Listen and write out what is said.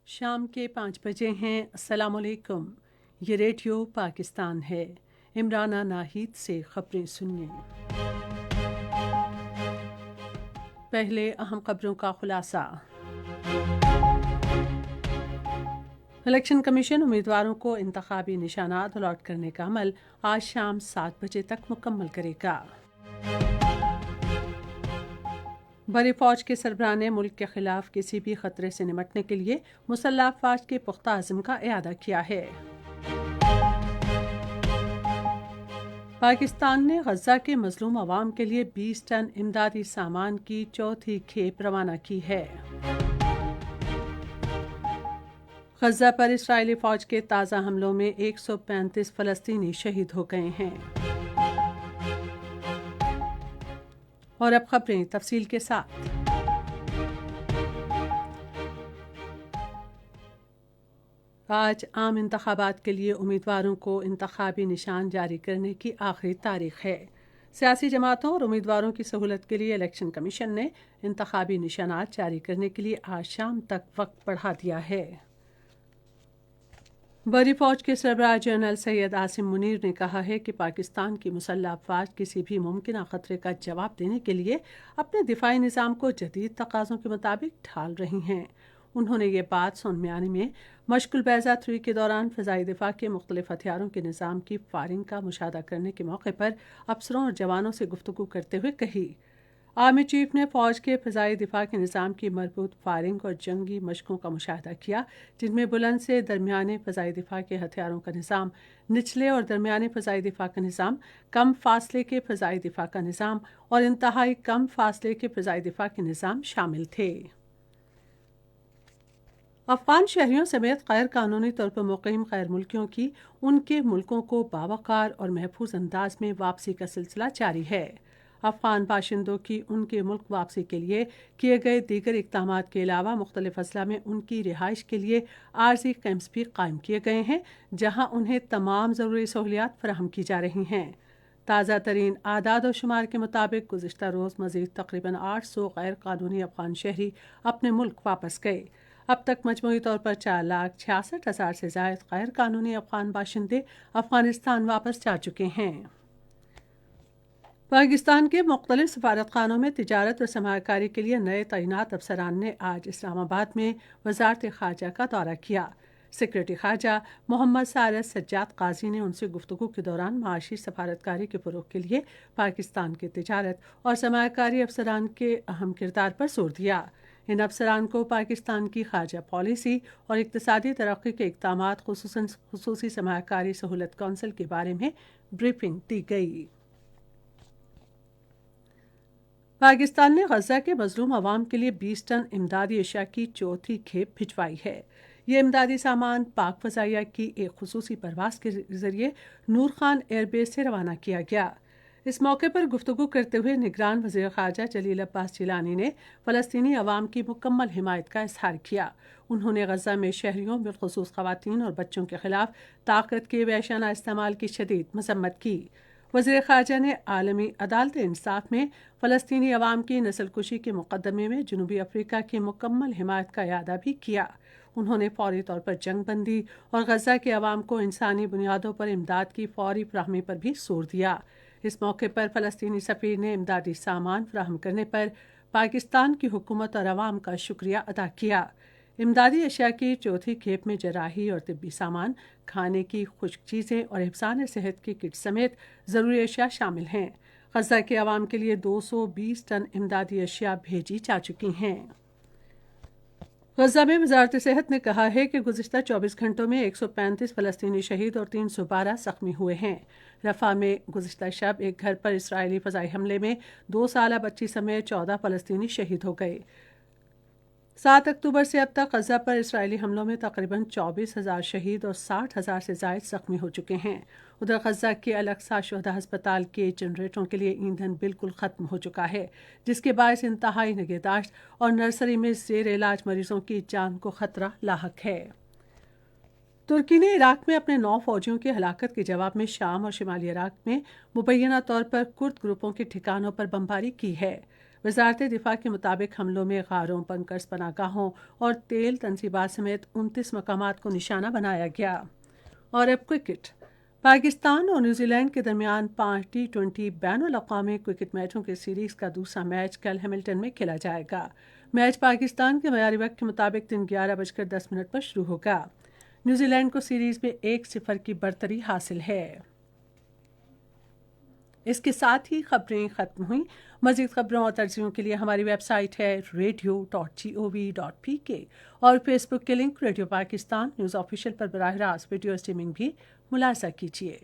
شام کے 5 بجے ہیں۔ السلام علیکم، یہ ریڈیو پاکستان ہے۔ عمرانہ ناہید سے خبریں سنیے۔ پہلے اہم خبروں کا خلاصہ۔ الیکشن کمیشن امیدواروں کو انتخابی نشانات الاٹ کرنے کا عمل آج شام 7 بجے تک مکمل کرے گا۔ بڑی فوج کے سربراہ نے ملک کے خلاف کسی بھی خطرے سے نمٹنے کے لیے مسلح افواج کے پختہ عزم کا اعادہ کیا ہے۔ پاکستان نے غزہ کے مظلوم عوام کے لیے 20 ٹن امدادی سامان کی چوتھی کھیپ روانہ کی ہے۔ غزہ پر اسرائیلی فوج کے تازہ حملوں میں 135 فلسطینی شہید ہو گئے ہیں۔ اور اب خبریں تفصیل کے ساتھ۔ آج عام انتخابات کے لیے امیدواروں کو انتخابی نشان جاری کرنے کی آخری تاریخ ہے۔ سیاسی جماعتوں اور امیدواروں کی سہولت کے لیے الیکشن کمیشن نے انتخابی نشانات جاری کرنے کے لیے آج شام تک وقت بڑھا دیا ہے۔ بڑی فوج کے سربراہ جنرل سید عاصم منیر نے کہا ہے کہ پاکستان کی مسلح افواج کسی بھی ممکنہ خطرے کا جواب دینے کے لیے اپنے دفاعی نظام کو جدید تقاضوں کے مطابق ڈھال رہی ہیں۔ انہوں نے یہ بات سون میانی میں مشق البیضہ 3 کے دوران فضائی دفاع کے مختلف ہتھیاروں کے نظام کی فائرنگ کا مشاہدہ کرنے کے موقع پر افسروں اور جوانوں سے گفتگو کرتے ہوئے کہی۔ آرمی چیف نے فوج کے فضائی دفاع کے نظام کی مربوط فائرنگ اور جنگی مشقوں کا مشاہدہ کیا، جن میں بلند سے درمیانے فضائی دفاع کے ہتھیاروں کا نظام، نچلے اور درمیانے فضائی دفاع کا نظام، کم فاصلے کے فضائی دفاع کا نظام اور انتہائی کم فاصلے کے فضائی دفاع کے نظام شامل تھے۔ افغان شہریوں سمیت غیر قانونی طور پر مقیم غیر ملکیوں کی ان کے ملکوں کو باوقار اور محفوظ انداز میں واپسی کا سلسلہ جاری ہے۔ افغان باشندوں کی ان کے ملک واپسی کے لیے کیے گئے دیگر اقدامات کے علاوہ مختلف اضلاع میں ان کی رہائش کے لیے عارضی کیمپس بھی قائم کیے گئے ہیں، جہاں انہیں تمام ضروری سہولیات فراہم کی جا رہی ہیں۔ تازہ ترین اعداد و شمار کے مطابق گزشتہ روز مزید تقریباً 800 غیر قانونی افغان شہری اپنے ملک واپس گئے۔ اب تک مجموعی طور پر 4,66,000 سے زائد غیر قانونی افغان باشندے افغانستان واپس جا چکے ہیں۔ پاکستان کے مختلف سفارت خانوں میں تجارت اور سرمایہ کاری کے لیے نئے تعینات افسران نے آج اسلام آباد میں وزارت خارجہ کا دورہ کیا۔ سیکریٹری خارجہ محمد سارس سجاد قاضی نے ان سے گفتگو کے دوران معاشی سفارتکاری کے فروغ کے لیے پاکستان کے تجارت اور سرمایہ کاری افسران کے اہم کردار پر زور دیا۔ ان افسران کو پاکستان کی خارجہ پالیسی اور اقتصادی ترقی کے اقدامات، خصوصاً خصوصی سرمایہ کاری سہولت کونسل کے بارے میں بریفنگ دی گئی۔ پاکستان نے غزہ کے مظلوم عوام کے لیے 20 ٹن امدادی اشیاء کی چوتھی کھیپ بھجوائی ہے۔ یہ امدادی سامان پاک فضائیہ کی ایک خصوصی پرواز کے ذریعے نور خان ایئر بیس سے روانہ کیا گیا۔ اس موقع پر گفتگو کرتے ہوئے نگران وزیر خارجہ جلیل عباس جیلانی نے فلسطینی عوام کی مکمل حمایت کا اظہار کیا۔ انہوں نے غزہ میں شہریوں بالخصوص خواتین اور بچوں کے خلاف طاقت کے وحشیانہ استعمال کی شدید مذمت کی۔ وزیر خارجہ نے عالمی عدالت انصاف میں فلسطینی عوام کی نسل کشی کے مقدمے میں جنوبی افریقہ کی مکمل حمایت کا اعادہ بھی کیا۔ انہوں نے فوری طور پر جنگ بندی اور غزہ کے عوام کو انسانی بنیادوں پر امداد کی فوری فراہمی پر بھی زور دیا۔ اس موقع پر فلسطینی سفیر نے امدادی سامان فراہم کرنے پر پاکستان کی حکومت اور عوام کا شکریہ ادا کیا۔ امدادی اشیاء کی چوتھی کھیپ میں جراحی اور طبی سامان، کھانے کی خشک چیزیں اور حفظان صحت کی کٹ سمیت ضروری اشیاء شامل ہیں۔ غزہ کے عوام کے لیے 220 ٹن امدادی اشیاء بھیجی جا چکی ہیں۔ غزہ میں وزارت صحت نے کہا ہے کہ گزشتہ 24 گھنٹوں میں 135 فلسطینی شہید اور 312 زخمی ہوئے ہیں۔ رفح میں گزشتہ شب ایک گھر پر اسرائیلی فضائی حملے میں 2 سالہ بچی سمیت 14 فلسطینی شہید ہو گئے۔ 7 اکتوبر سے اب تک غزہ پر اسرائیلی حملوں میں تقریباً 24,000 شہید اور 60,000 سے زائد زخمی ہو چکے ہیں۔ ادھر غزہ کے الاقصی شہداء ہسپتال کے جنریٹروں کے لیے ایندھن بالکل ختم ہو چکا ہے، جس کے باعث انتہائی نگہداشت اور نرسری میں زیر علاج مریضوں کی جان کو خطرہ لاحق ہے۔ ترکی نے عراق میں اپنے 9 فوجیوں کی ہلاکت کے جواب میں شام اور شمالی عراق میں مبینہ طور پر کرد گروپوں کے ٹھکانوں پر بمباری کی ہے۔ وزارت دفاع کے مطابق حملوں میں غاروں، بنکرز، پناہ گاہوں اور تیل تنصیبات سمیت 29 مقامات کو نشانہ بنایا گیا۔ اور اب کرکٹ۔ پاکستان اور نیوزی لینڈ کے درمیان 5 ٹی20 بین الاقوامی کرکٹ میچوں کی سیریز کا دوسرا میچ کل ہیملٹن میں کھیلا جائے گا۔ میچ پاکستان کے معیاری وقت کے مطابق دن 11:10 پر شروع ہوگا۔ نیوزی لینڈ کو سیریز میں 1-0 کی برتری حاصل ہے۔ اس کے ساتھ ہی خبریں ختم ہوئیں۔ مزید خبروں اور تجزیوں کے لیے ہماری ویب سائٹ ہے radio.gov.pk اور فیس بک کے link radio Pakistan news official پر براہ راست ویڈیو اسٹریمنگ بھی ملاحظہ کیجیے۔